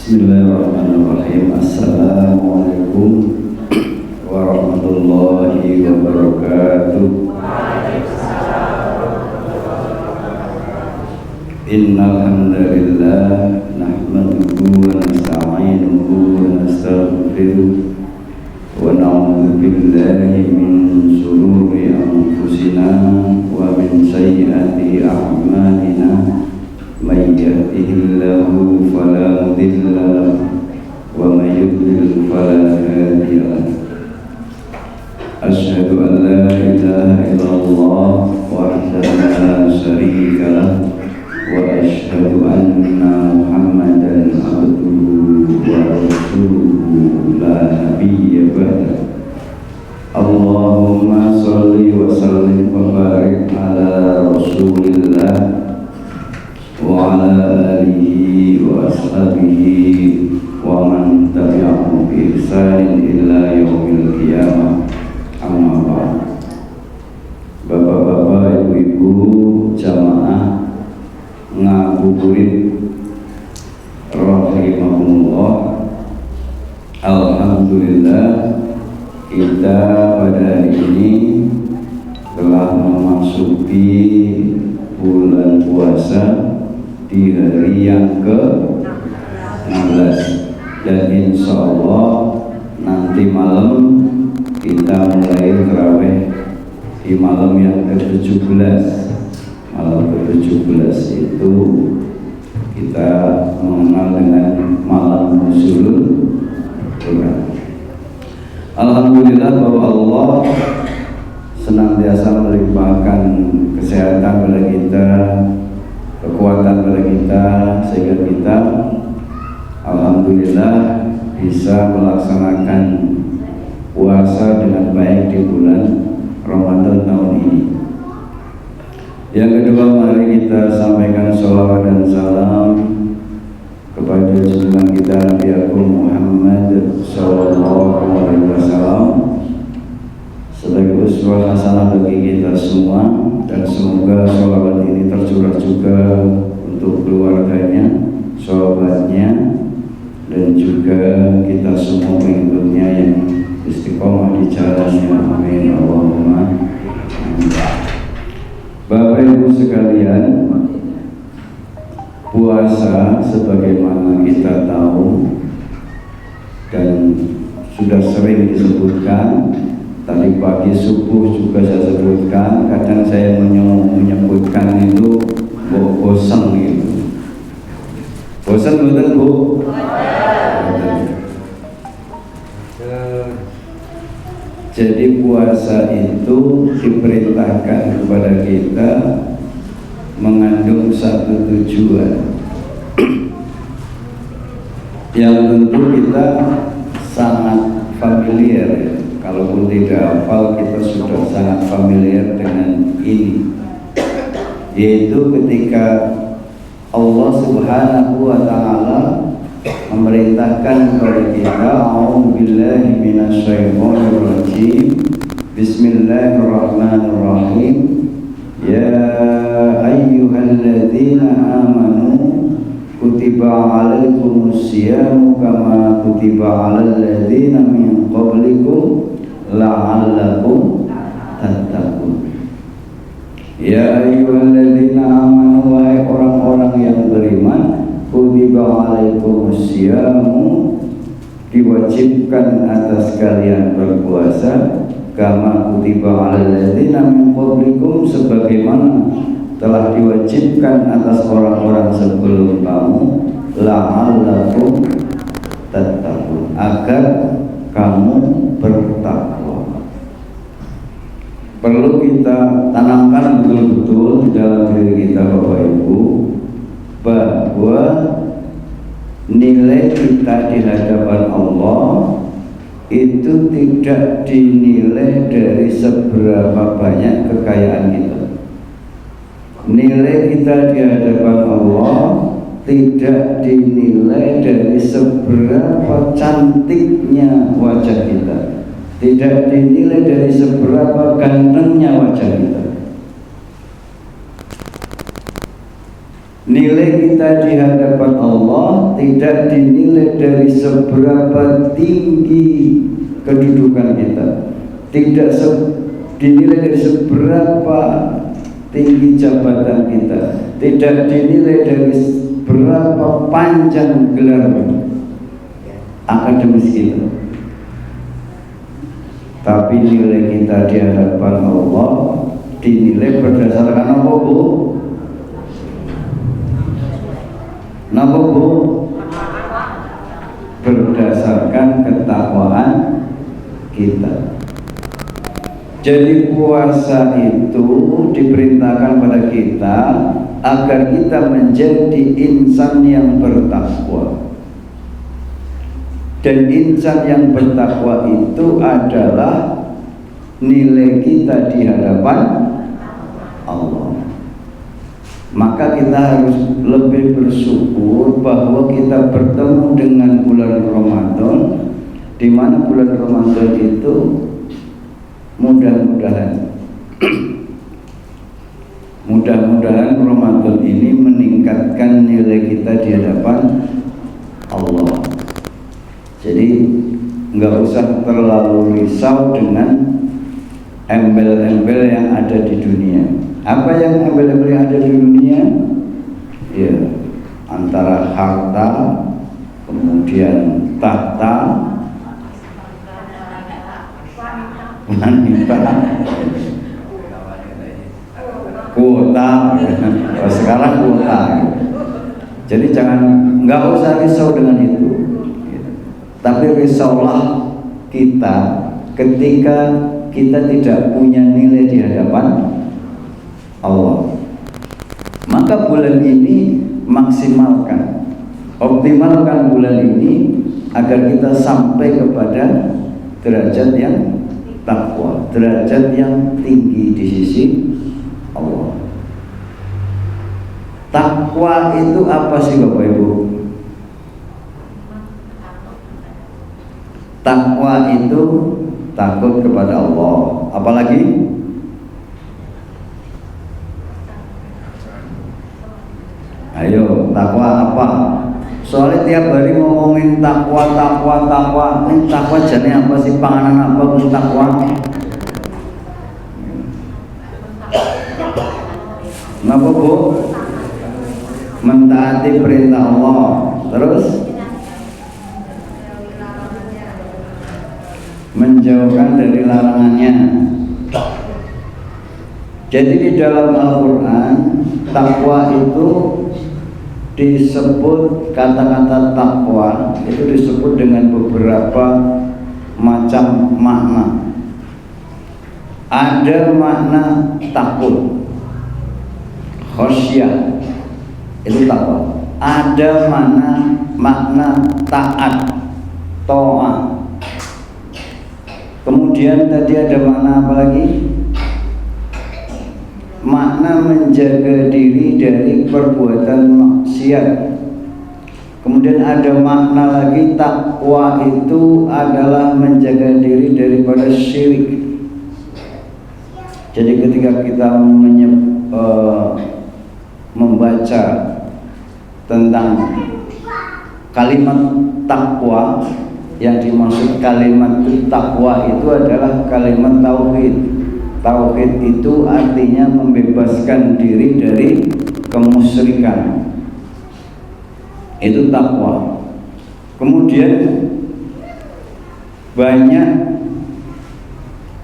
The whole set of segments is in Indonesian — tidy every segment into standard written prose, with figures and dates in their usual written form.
Bismillahirrahmanirrahim. Assalamualaikum warahmatullahi wabarakatuh. Innal hamdalillah nahmaduhu wa nasta'inuhu wa nastaghfiruh wa na'udzu billahi min shururi anfusina wa min sayyiati a'malina. Man yahdihillahu fala mudilla lahu wa man yudlil fala hadiya lahu. Asyhadu an la ilaha illallah wahdahu la syarika lahu wa asyhadu anna Muhammadan abduhu wa rasuluhu la nabiyya ba'da. Allahumma shalli wa sallim wa barik ala Rasulillah wa ala alihi wa ashabihi wa man tabi'ahum bi ihsanin ila yaumil qiyamah. Amma ba'd. Bapak-bapak, ibu-ibu, jamaah ngabuburit rahimahumullah. Alhamdulillah, kita pada hari ini telah memasuki bulan puasa di hari yang ke-16, dan insya Allah nanti malam kita mulai tarawih di malam yang ke-17. Malam ke-17 itu kita mengenal dengan malam nuzulul Quran. Alhamdulillah bahwa Allah senantiasa melimpahkan kesehatan pada kita, kekuatan pada kita, sehingga kita alhamdulillah bisa melaksanakan puasa dengan baik di bulan Ramadan tahun ini. Yang kedua, mari kita sampaikan sholawat dan salam kepada junjungan kita Nabi Agung Muhammad sallallahu alaihi wasallam sebagai uswah hasanah bagi kita semua, dan semoga sholawat ini tercurah juga untuk keluarganya, sahabatnya, dan juga kita semua pengikutnya yang istiqomah di jalannya. Amin Allahumma amin. Bapak Ibu sekalian, puasa sebagaimana kita tahu dan sudah sering disebutkan, tadi pagi subuh juga saya sebutkan, kadang saya menyebutkan itu bosan gitu. Bosan betul Bu? Jadi puasa itu diperintahkan kepada kita mengandung satu tujuan yang tentu kita sangat familiar. Kalaupun tidak hafal, kita sudah sangat familiar dengan ini, yaitu ketika Allah Subhanahu wa ta'ala memerintahkan kepada kita, a'udzubillahi minasyaitonir rajim, bismillahirrahmanirrahim, ya ayyuhalladzina amanu kutiba alaikumus syiyamu kama kutiba alal ladzina min qablikum la'allakum tattaqun. Ya ayyuhalladzina amanu, wahai orang-orang yang beriman, kutiba alaikumus syiyamu, diwajibkan atas kalian berpuasa, kama kutiba alal ladzina min qablikum, sebagaimana telah diwajibkan atas orang-orang sebelum kamu, la'allakum tattaqun, agar kamu bertakwa. Perlu kita tanamkan betul-betul di dalam diri kita Bapak Ibu, bahwa nilai kita di hadapan Allah itu tidak dinilai dari seberapa banyak kekayaan kita. Nilai kita di hadapan Allah tidak dinilai dari seberapa cantiknya wajah kita, tidak dinilai dari seberapa gantengnya wajah kita. Nilai kita di hadapan Allah tidak dinilai dari seberapa tinggi kedudukan kita, tidak dinilai dari seberapa tinggi jabatan kita, tidak dinilai dari berapa panjang gelar akademis kita, tapi nilai kita di hadapan Allah dinilai berdasarkan apa, Bu? Napa, Bu? Berdasarkan ketakwaan kita. Jadi puasa itu diperintahkan pada kita agar kita menjadi insan yang bertakwa. Dan insan yang bertakwa itu adalah nilai kita di hadapan Allah. Maka kita harus lebih bersyukur bahwa kita bertemu dengan bulan Ramadan, di mana bulan Ramadan itu mudah-mudahan Ramadan ini meningkatkan nilai kita di hadapan Allah. Jadi nggak usah terlalu risau dengan embel-embel yang ada di dunia. Apa yang embel-embel yang ada di dunia? Ya, antara harta, kemudian tahta, wanita, kuota. Sekarang kuota. Jadi nggak usah risau dengan itu. Tapi risaulah kita ketika kita tidak punya nilai di hadapan Allah. Maka bulan ini maksimalkan, optimalkan bulan ini agar kita sampai kepada derajat yang takwa, derajat yang tinggi di sisi Allah. Takwa itu apa sih Bapak Ibu? Takwa itu takut kepada Allah. Apalagi? Ayo, takwa apa? Soalnya tiap hari ngomongin takwa. Ini takwa jadi apa sih? Panganan apa pun takwa? Kenapa, Bu? Mentaati perintah Allah. Terus menjauhkan dari larangannya. Jadi di dalam Al-Quran takwa itu disebut, kata-kata takwa itu disebut dengan beberapa macam makna. Ada makna takut, khosyah, itu takwa. Ada makna taat, ta'ah. Kemudian tadi ada makna apa lagi? Makna menjaga diri dari perbuatan maksiat. Kemudian ada makna lagi, takwa itu adalah menjaga diri daripada syirik. Jadi ketika kita membaca tentang kalimat takwa, yang dimaksud kalimat takwa itu adalah kalimat tauhid. Tauhid itu artinya membebaskan diri dari kemusyrikan. Itu takwa. Kemudian banyak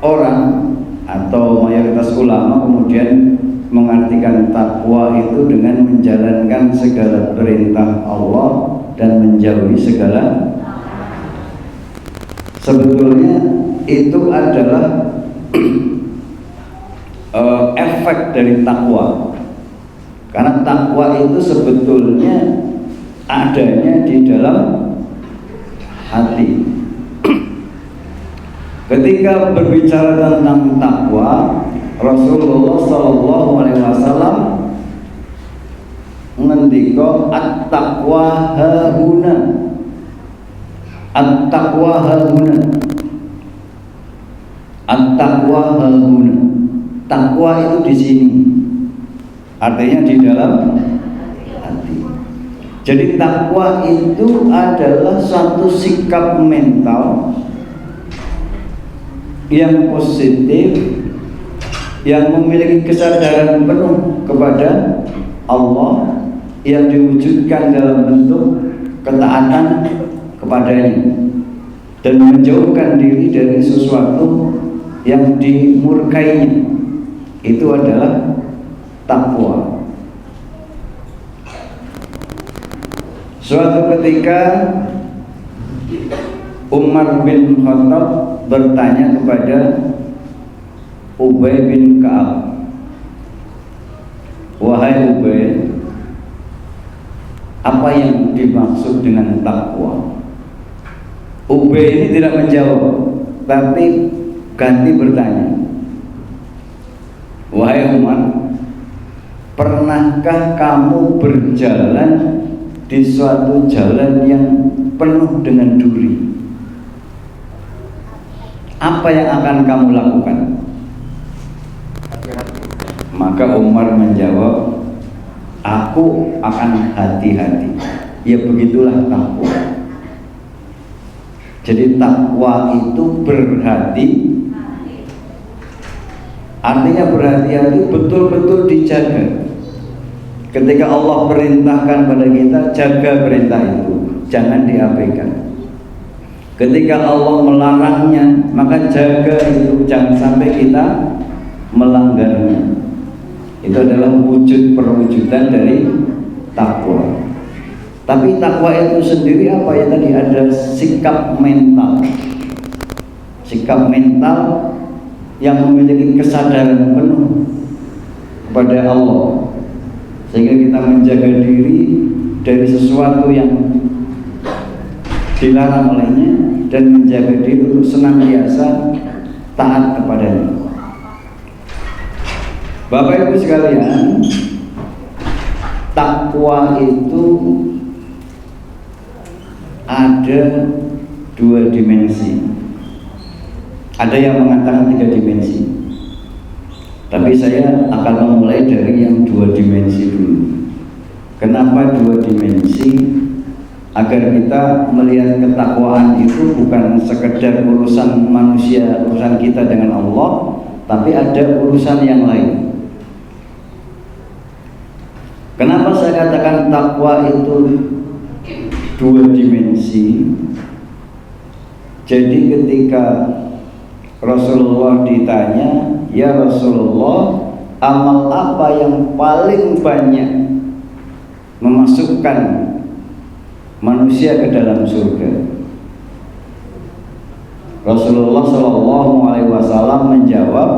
orang atau mayoritas ulama kemudian mengartikan takwa itu dengan menjalankan segala perintah Allah dan menjauhi segala. Sebetulnya itu adalah efek dari takwa. Karena takwa itu sebetulnya adanya di dalam hati. Ketika berbicara tentang takwa, Rasulullah SAW ngendika at-taqwa hahuna. At-taqwa hahuna. At-taqwa hahuna. Takwa itu di sini. Artinya di dalam hati. Jadi takwa itu adalah suatu sikap mental yang positif, yang memiliki kesadaran penuh kepada Allah, yang diwujudkan dalam bentuk ketaatan kepadanya dan menjauhkan diri dari sesuatu yang dimurkainya. Itu adalah takwa. Suatu ketika Umar bin Khattab bertanya kepada Ubay bin Ka'ab, "Wahai Ubay, apa yang dimaksud dengan takwa?" Ubay ini tidak menjawab, tapi ganti bertanya, "Wahai Umar, pernahkah kamu berjalan di suatu jalan yang penuh dengan duri? Apa yang akan kamu lakukan?" Maka Umar menjawab, "Aku akan hati-hati." Ya begitulah takwa. Jadi takwa itu berhati, artinya berhati-hati, betul-betul dijaga. Ketika Allah perintahkan pada kita, jaga perintah itu, jangan diabaikan. Ketika Allah melarangnya, maka jaga itu, jangan sampai kita melanggarnya. Itu adalah wujud perwujudan dari takwa. Tapi takwa itu sendiri apa ya tadi? Ada sikap mental. Sikap mental yang memiliki kesadaran penuh kepada Allah, sehingga kita menjaga diri dari sesuatu yang dilarang olehnya dan menjaga diri untuk senantiasa taat kepadanya. Bapak Ibu sekalian, takwa itu ada dua dimensi. Ada yang mengatakan 3 dimensi, tapi saya akan memulai dari yang 2 dimensi dulu. Kenapa 2 dimensi? Agar kita melihat ketakwaan itu bukan sekedar urusan manusia, urusan kita dengan Allah, tapi ada urusan yang lain. Kenapa saya katakan takwa itu 2 dimensi? Jadi ketika Rasulullah ditanya, "Ya Rasulullah, amal apa yang paling banyak memasukkan manusia ke dalam surga?" Rasulullah SAW menjawab,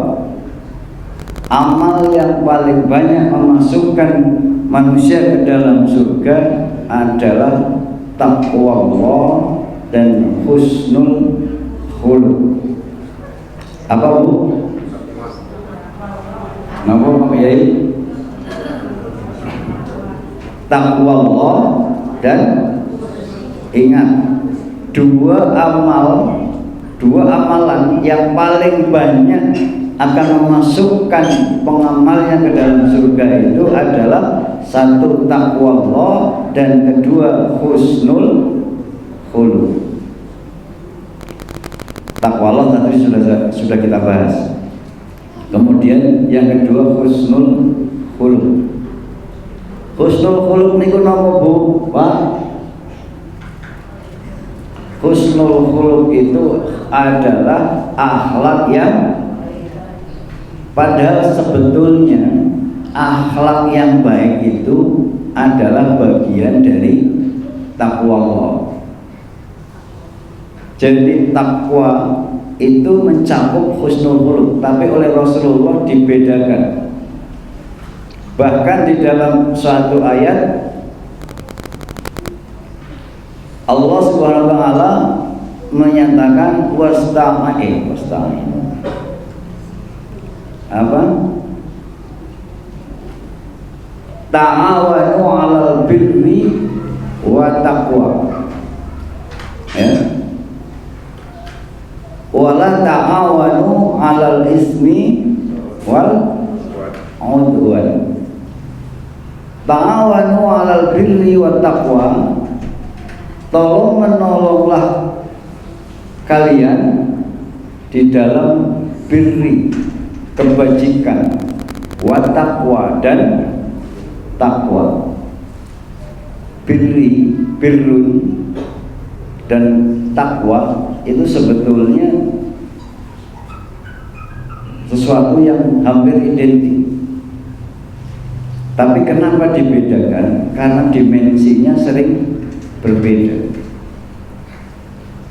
amal yang paling banyak memasukkan manusia ke dalam surga adalah takwa Allah dan husnul khuluq. Apa Bu? Nama Pak Yai? Takwa Allah dan ingat, dua amalan yang paling banyak akan memasukkan pengamalnya ke dalam surga itu adalah satu takwa Allah dan kedua husnul khuluq. Takwa Allah tadi sudah kita bahas. Kemudian yang kedua husnul khuluq. Husnul khuluq niku napa Bu? Pak? Husnul khuluq itu adalah akhlak yang, padahal sebetulnya akhlak yang baik itu adalah bagian dari takwa Allah. Jadi takwa itu mencakup husnul khuluq, tapi oleh Rasulullah dibedakan. Bahkan di dalam suatu ayat Allah Subhanahu wa taala menyatakan wasta'in. Apa? Ta'awanu 'alal birri wa taqwa. Ya. Wala ta'awanu 'alal ismi wal 'udwan. ta'awanu 'alal birri wat taqwa, tolong menolonglah kalian di dalam birri, kebajikan, wat taqwa, dan takwa. Birri, birrun, dan takwa itu sebetulnya sesuatu yang hampir identik. Tapi kenapa dibedakan? Karena dimensinya sering berbeda.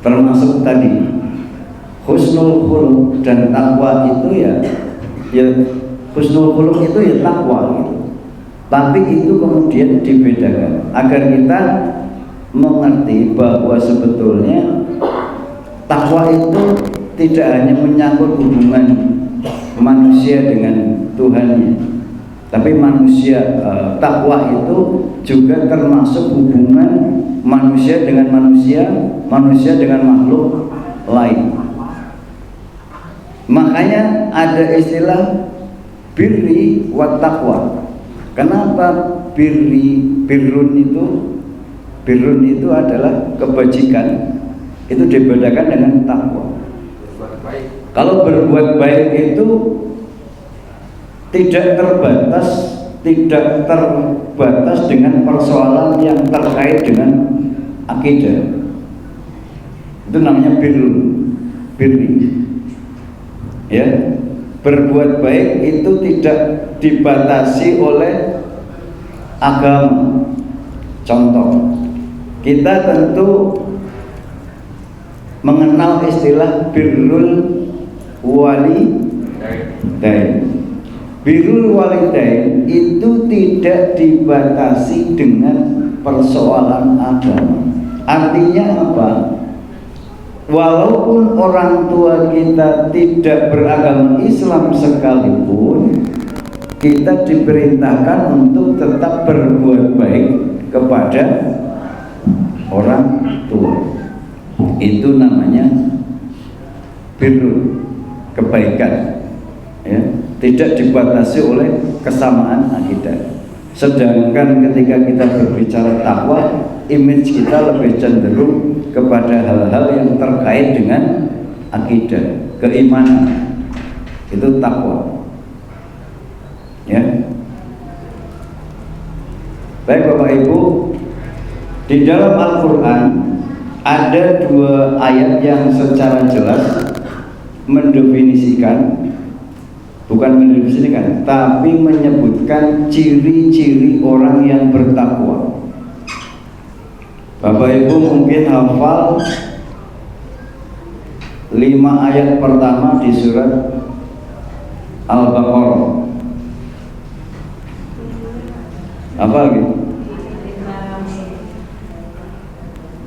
Termasuk tadi husnul khuluq dan takwa itu ya husnul khuluq itu ya takwa gitu. Tapi itu kemudian dibedakan agar kita mengerti bahwa sebetulnya takwa itu tidak hanya menyangkut hubungan manusia dengan Tuhannya, tapi takwa itu juga termasuk hubungan manusia dengan manusia, manusia dengan makhluk lain. Makanya ada istilah birri wat taqwa. Kenapa birrun itu adalah kebajikan, itu dibedakan dengan takwa. Kalau berbuat baik itu tidak terbatas dengan persoalan yang terkait dengan akidah. Itu namanya birri. Ya, berbuat baik itu tidak dibatasi oleh agama. Contoh, kita tentu mengenal istilah birrul walidain. Birrul walidain itu tidak dibatasi dengan persoalan agama. Artinya apa? Walaupun orang tua kita tidak beragama Islam sekalipun, kita diperintahkan untuk tetap berbuat baik kepada orang tua. Itu namanya birrul, kebaikan, ya, tidak dibatasi oleh kesamaan akidah. Sedangkan ketika kita berbicara takwa, image kita lebih cenderung kepada hal-hal yang terkait dengan akidah, keimanan. Itu takwa. Ya. Baik Bapak Ibu, di dalam Al-Qur'an ada 2 ayat yang secara jelas mendefinisikan, tapi menyebutkan ciri-ciri orang yang bertakwa. Bapak Ibu mungkin hafal 5 ayat pertama di surat Al-Baqarah. Apa lagi?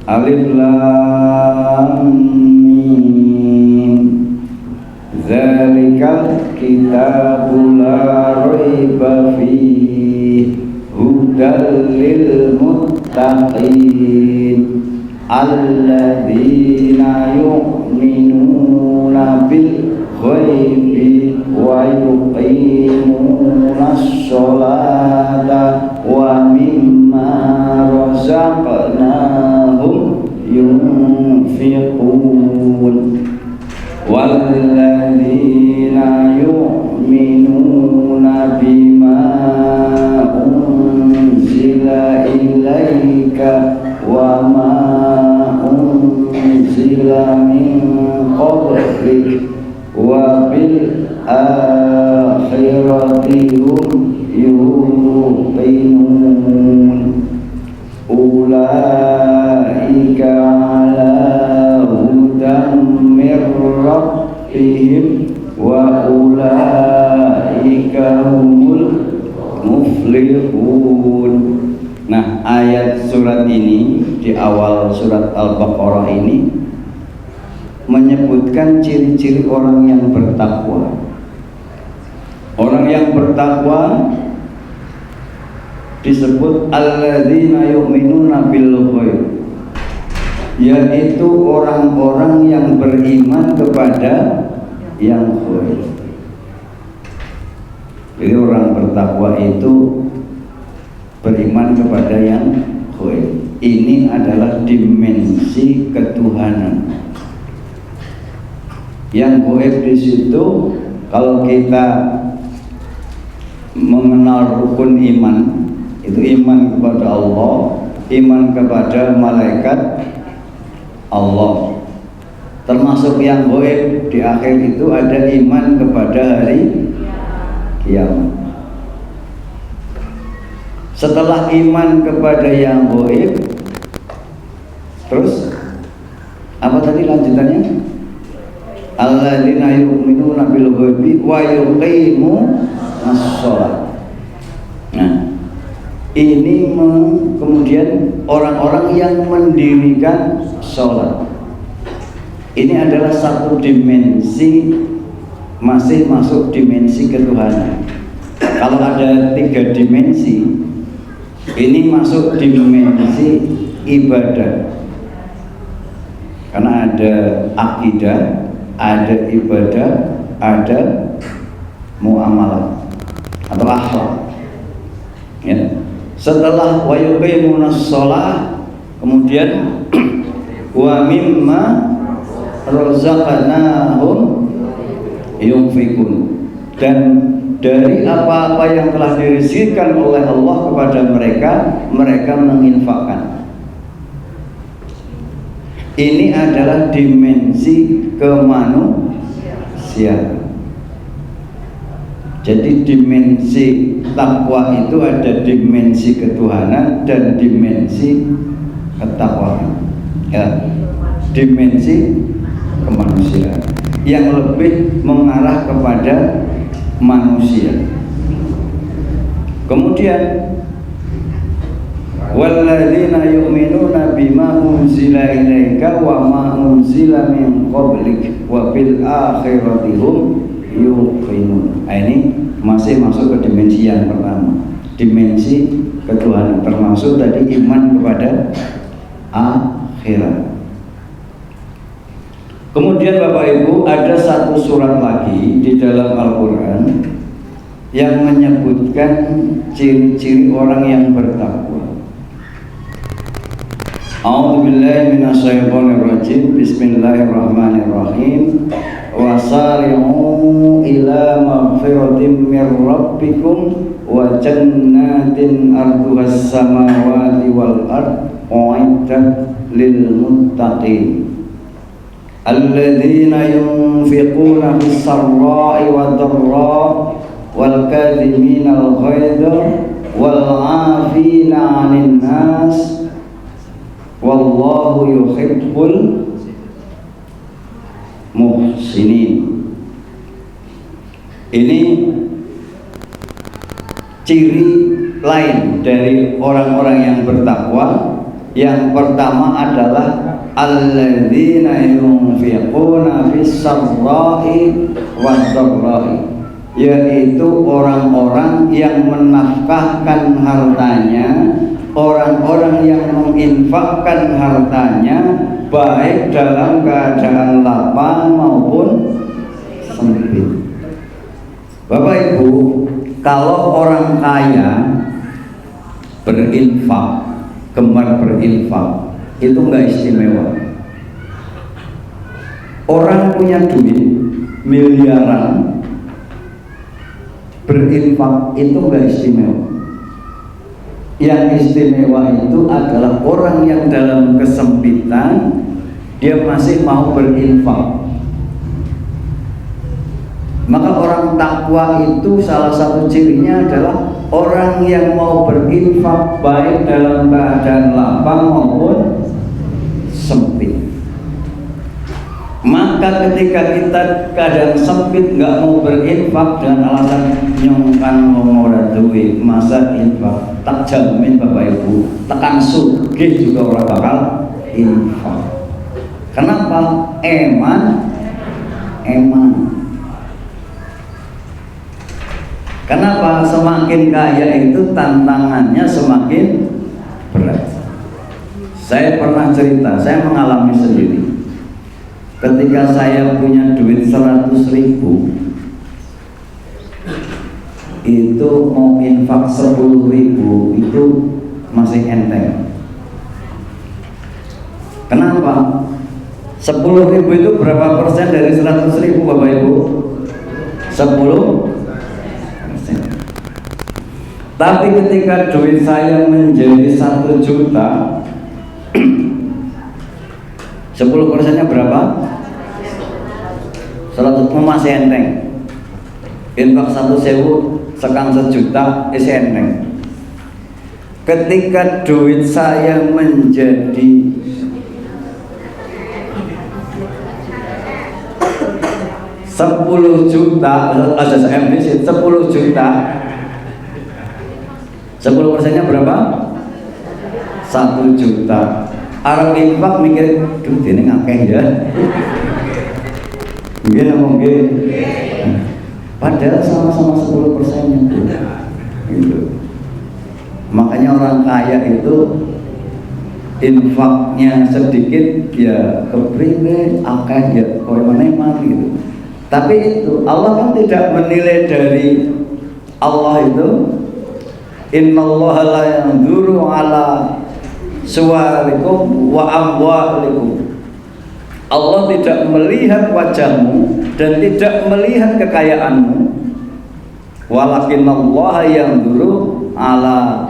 Alif Lam Mim. Zalikal kitabu la raiba fihi hudal lil muttaqin alladzina yu'minuna bil ghaibi wa yuqimuna sholata wa mimma razaqnahum yunfiqun walladzina yu'minuna bima unzila ilaika wa ma unzila min qablik wa bil akhirati hum yuqinun ulaika ala hudan mir rabbihim wa ulaika humul muflihun. Nah, ayat surat ini di awal surat Al-Baqarah ini menyebutkan ciri-ciri orang yang bertakwa. Orang yang bertakwa disebut alladzina yu'minuna bil ghaib, yaitu orang-orang yang beriman kepada yang ghaib. Jadi orang bertakwa itu beriman kepada yang gaib. Ini adalah dimensi ketuhanan. Yang gaib di situ, kalau kita mengenal rukun iman, itu iman kepada Allah, iman kepada malaikat Allah. Termasuk yang gaib di akhir itu ada iman kepada hari kiamat. Setelah iman kepada yang gaib, terus apa tadi lanjutannya? Alladzina yu'minuna bil ghaibi wa yuqimunas shalah. Nah, ini kemudian orang-orang yang mendirikan sholat. Ini adalah satu dimensi, masih masuk dimensi ketuhanan. Kalau ada 3 dimensi, ini masuk dimensi ibadah. Karena ada akidah, ada ibadah, ada muamalah atau akhlak. Ya. Setelah wa yuqimunas shalah, kemudian wa mimma razaqnahum yunfikun, dan dari apa-apa yang telah dirizkikan oleh Allah kepada mereka, mereka menginfakkan. Ini adalah dimensi kemanusiaan. Jadi dimensi takwa itu ada dimensi ketuhanan dan dimensi ketakwaan. Ya, dimensi kemanusiaan yang lebih mengarah kepada manusia. Kemudian walladzina yu'minuna bima unzila ilaika wa ma unzila min qablik wa bil akhirati hum yuqinun. Ini masih masuk ke dimensi yang pertama, dimensi ketuhanan, termasuk tadi iman kepada akhirat. Kemudian Bapak Ibu, ada satu surat lagi di dalam Al-Quran yang menyebutkan ciri-ciri orang yang bertakwa. A'udzubillahi minasyaitonirrajim. Bismillahirrahmanirrahim. Wasari'u ila maghfiratin mir rabbikum wa jannatin arduhas samawati wal ard u'iddat lil muttaqin alladzina yunfiquna fis sarra'i wad dharra'i wal kadhimina al ghaidha wal 'afina 'anil nas wallahu yuhibbul muhsinin. Ini ciri lain dari orang-orang yang bertakwa. Yang pertama adalah alladzina yunfiquna fis sarra'i wad dharra'i, yaitu orang-orang yang menafkahkan hartanya, orang-orang yang menginfakkan hartanya baik dalam keadaan lapang maupun sempit. Bapak Ibu, kalau orang kaya berinfak, gemar berinfak, itu enggak istimewa. Orang punya duit miliaran berinfak itu enggak istimewa. Yang istimewa itu adalah orang yang dalam kesempitan dia masih mau berinfak. Maka orang takwa itu salah satu cirinya adalah orang yang mau berinfak baik dalam keadaan lapang maupun sempit. Maka ketika kita keadaan sempit nggak mau berinfak dengan alasan nyongkan mau duit, masa infak, tak jamin Bapak Ibu tekan sugih juga orang bakal infak. Kenapa? Eman. Kenapa? Semakin kaya itu tantangannya semakin berat. Saya pernah cerita, saya mengalami sendiri. Ketika saya punya duit 100.000, itu mau infak 10.000 itu masih enteng. Kenapa? 10.000 itu berapa persen dari 100.000 Bapak Ibu? 10%. Tapi ketika duit saya menjadi 1 juta, 10%-nya berapa? 100, masih enteng. Infak 1.000 sekang 1 juta isi enteng. Ketika duit saya menjadi 10 juta, ada MD 10 juta, 10%-nya berapa? 1 juta. Arab infak mikir, duh ini ngakeh ya. Mungkin padahal sama-sama 10%-nya gitu. Makanya orang kaya itu infaknya sedikit ya kepriwe, akeh ya kowe meneman gitu. Tapi itu Allah kan tidak menilai dari Allah itu, innallaha la yanzuru ala suwarikum wa amwalikum. Allah tidak melihat wajahmu dan tidak melihat kekayaanmu. Walakinallaha yanzuru ala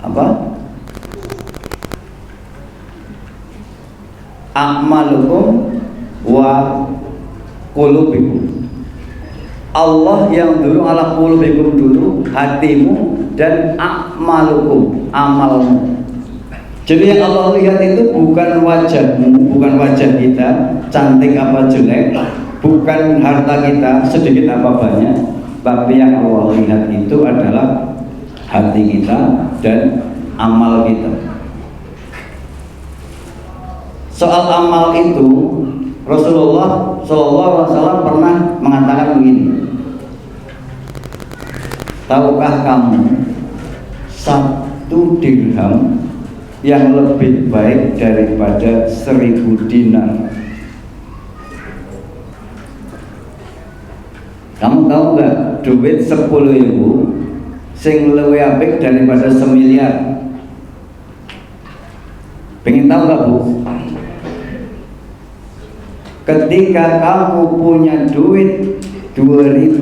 apa? A'malukum wa qulubikum. Allah yang dulu ala qulubikum dulu, hatimu, dan a'malukum, amalmu. Jadi yang Allah lihat itu bukan wajahmu, bukan wajah kita cantik apa jelek, bukan harta kita sedikit apa banyak, tapi yang Allah lihat itu adalah hati kita dan amal kita. Soal amal itu Rasulullah SAW pernah mengatakan begini, tahukah kamu 1 dirham yang lebih baik daripada 1000 dinar? Kamu tahu nggak duit 10.000 sing luwih apik daripada 1 miliar? Pengen tahu nggak Bu? Ketika kamu punya duit 2.000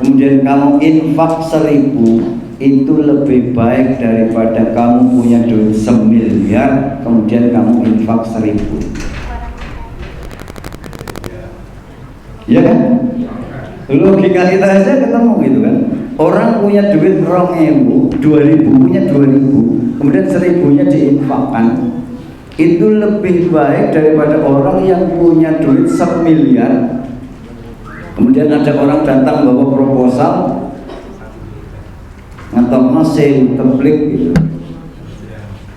kemudian kamu infak 1.000, itu lebih baik daripada kamu punya duit 1 miliar kemudian kamu infak 1.000. Ya kan? Logika kita aja ketemu gitu kan. Orang punya duit 2.000, 2.000, punya 2.000, kemudian 1.000-nya diinfakkan, itu lebih baik daripada orang yang punya duit 1 miliar kemudian ada orang datang bawa proposal ngetok masih teblik gitu.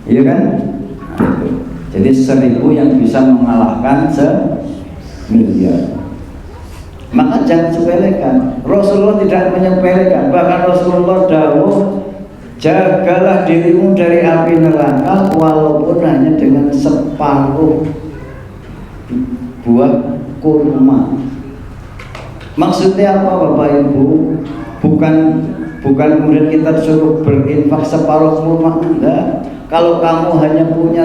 Iya kan? Jadi 1.000 yang bisa mengalahkan 1 miliar. Maka jangan sepelekan. Rasulullah tidak menyepelekan. Bahkan Rasulullah dawuh, jagalah dirimu dari api neraka walaupun hanya dengan separuh buah kurma. Maksudnya apa Bapak Ibu? Bukan kemudian kita suruh berinfak separuh kurma, enggak. Kalau kamu hanya punya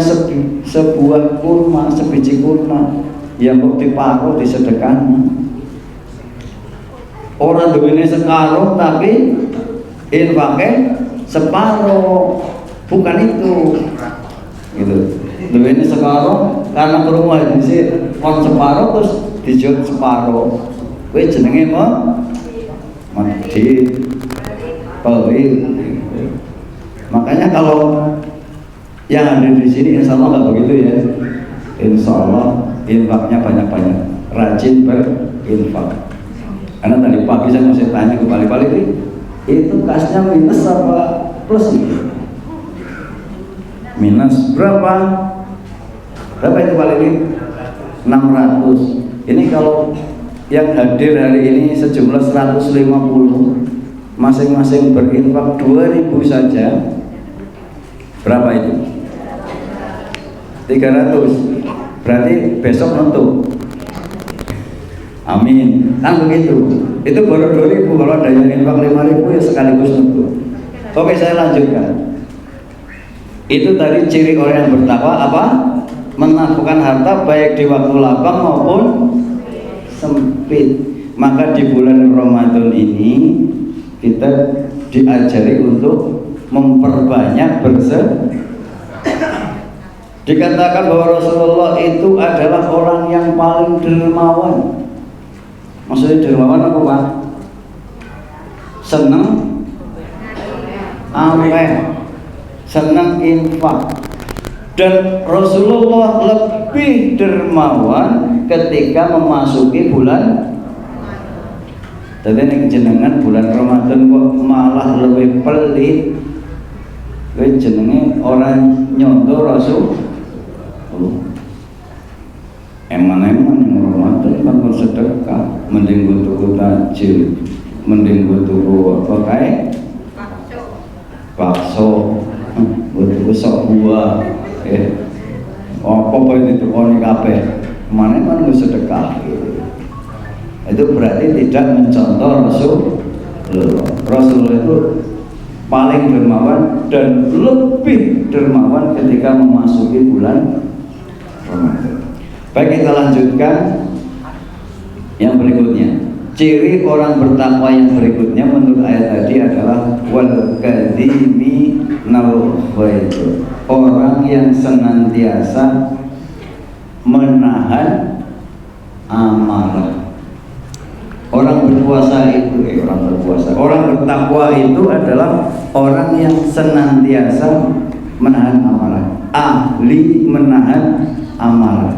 sebuah kurma, sebiji kurma, ya kok diparuh disedekahkan. Orang duwene separuh tapi infaknya separuh, bukan itu gitu. Duwene separuh karena kurma di on separuh terus dijual separuh. Kowe jenenge mati pelit. Makanya kalau yang ada di sini insya Allah nggak begitu ya. Insya Allah infaknya banyak-banyak, rajin berinfak. Karena tadi pagi saya masih tanya ke balik-balik itu kasnya minus apa plus? Minus berapa? Berapa itu balik ini? 600. Ini kalau yang hadir hari ini sejumlah 150, masing-masing berinfak 2.000 saja, berapa itu? 300. Berarti besok untuk. Amin. Kan begitu. Itu baru 2.000. Kalau ada yang infak 5.000 ya sekaligus nutup. Oke, saya lanjutkan. Itu tadi ciri orang yang bertakwa apa? Menafkahkan harta baik di waktu lapang maupun sempit. Maka di bulan Ramadan ini kita diajari untuk memperbanyak bersedekah. Dikatakan bahwa Rasulullah itu adalah orang yang paling dermawan. Maksudnya dermawan apa Pak? Senang ameh, senang infak. Dan Rasulullah lebih dermawan ketika memasuki bulan. Jadi nek jenengan bulan Ramadan kok malah lebih pelit. Kowe jenenge orang nyontoh Rasul. Eman-eman yang Ramadan kan bersedekah, mending gue tuku tajil, mending gue tuku apa kayak bakso, gue tuku sop buah, apa itu tukoni kabeh, kemana kan gue sedekah. Itu berarti tidak mencontoh Rasulullah. Rasulullah itu paling dermawan dan lebih dermawan ketika memasuki bulan Ramadan. Baik, kita lanjutkan yang berikutnya. Ciri orang bertakwa yang berikutnya menurut ayat tadi adalah wal kadhimi nal ghaidh. Orang yang senantiasa menahan amarah. Orang berpuasa itu orang bertakwa itu adalah orang yang senantiasa menahan amarah, ahli menahan amarah.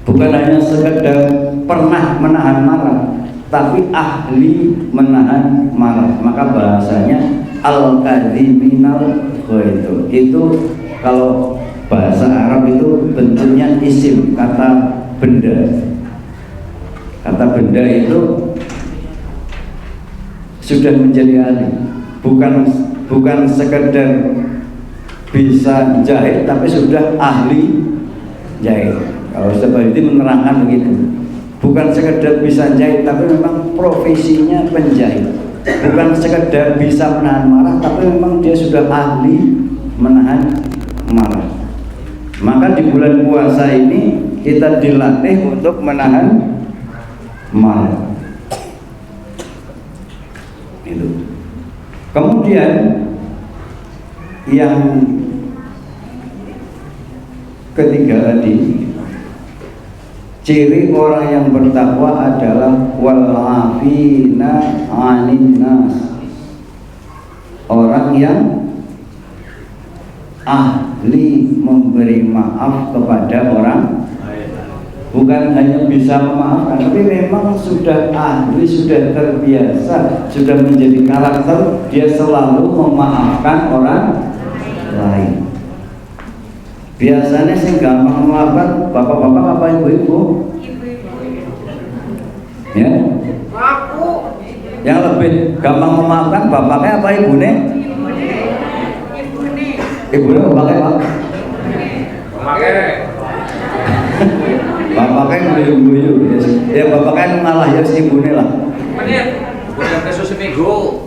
Bukan hanya sekedar pernah menahan marah, tapi ahli menahan marah. Maka bahasanya al-kadhiminal ghaidh. Itu kalau bahasa Arab itu bentuknya isim, kata benda. Kata benda itu sudah menjadi ahli. Bukan sekedar bisa jahit, tapi sudah ahli jahit. Kalau seperti itu menerangkan begitu, bukan sekedar bisa jahit, tapi memang profesinya penjahit. Bukan sekedar bisa menahan marah, tapi memang dia sudah ahli menahan marah. Maka di bulan puasa ini kita dilatih untuk menahan marah. Itu. Kemudian yang ketiga tadi, ciri orang yang bertakwa adalah wal-afina 'anin nas. Orang yang ahli memberi maaf kepada orang, bukan hanya bisa memaafkan, tapi memang sudah ahli, sudah terbiasa, sudah menjadi karakter, dia selalu memaafkan orang lain. Biasanya sih gampang memaafkan bapak-bapak apa ibu-ibu? Ya? Aku. Yang lebih gampang memaafkan bapaknya apa ibunya? Ibunya bapaknya Pak? Bapaknya guyu-guyu. Ya bapaknya ngalah ya si ibunya lah. Menit. Bukan kasus seminggu.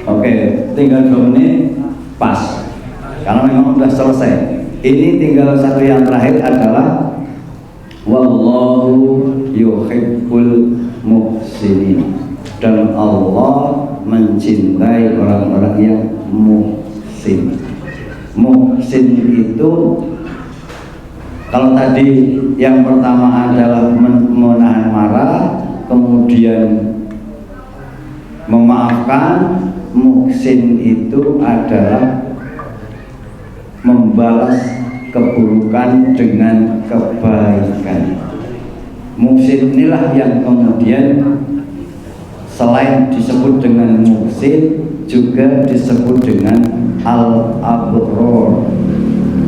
Oke, tinggal 2 menit. Pas, karena memang sudah selesai. Ini tinggal satu yang terakhir adalah wallahu yuhibbul muhsinin. Dan Allah mencintai orang-orang yang muhsin. Muhsin itu, kalau tadi yang pertama adalah menahan marah, kemudian memaafkan. Muhsin itu adalah membalas keburukan dengan kebaikan. Muhsin inilah yang kemudian selain disebut dengan muhsin juga disebut dengan al-abror.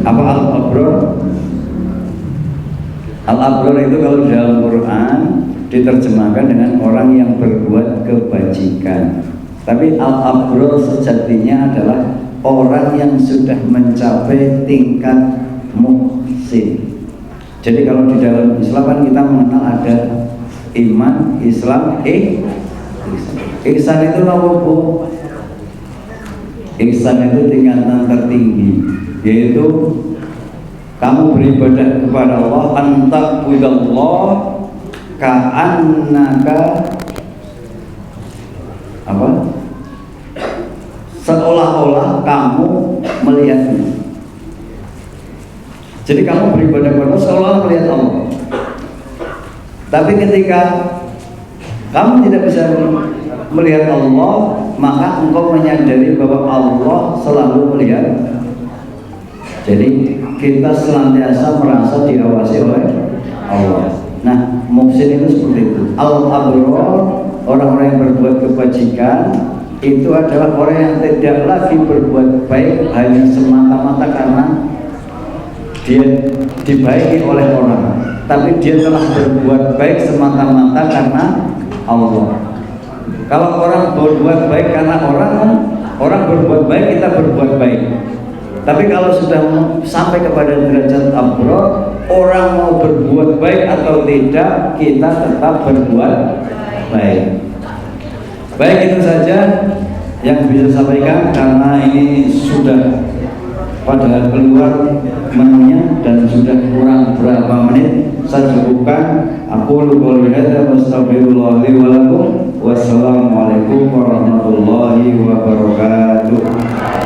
Apa al-abror? Al-abror itu kalau dalam Quran diterjemahkan dengan orang yang berbuat kebajikan. Tapi al-abror sejatinya adalah orang yang sudah mencapai tingkat muhsin. Jadi kalau di dalam Islam kan kita mengenal ada iman, Islam, ihsan itu apa? Ihsan itu tingkatan tertinggi, yaitu kamu beribadah kepada Allah, antaqudallah ka'annaka apa? Seolah-olah kamu melihatnya. Jadi kamu beribadah kepada Allah seolah melihat Allah. Tapi ketika kamu tidak bisa melihat Allah, maka engkau menyadari bahwa Allah selalu melihat. Jadi kita senantiasa merasa diawasi oleh Allah. Nah, muhsin itu seperti itu. Al-abrar, orang-orang yang berbuat kebajikan, itu adalah orang yang tidak lagi berbuat baik hanya semata-mata karena dia dibaiki oleh orang, tapi dia telah berbuat baik semata-mata karena Allah. Kalau orang berbuat baik karena orang berbuat baik, kita berbuat baik. Tapi kalau sudah sampai kepada derajat abrar, orang mau berbuat baik atau tidak, kita tetap berbuat baik. Baik, itu saja yang bisa saya sampaikan karena ini sudah pada keluar menunya dan sudah kurang berapa menit. Saya cukupkan. Aku qouli hadza wa astaghfirullah li wa lakum. Wassalamualaikum warahmatullahi wabarakatuh.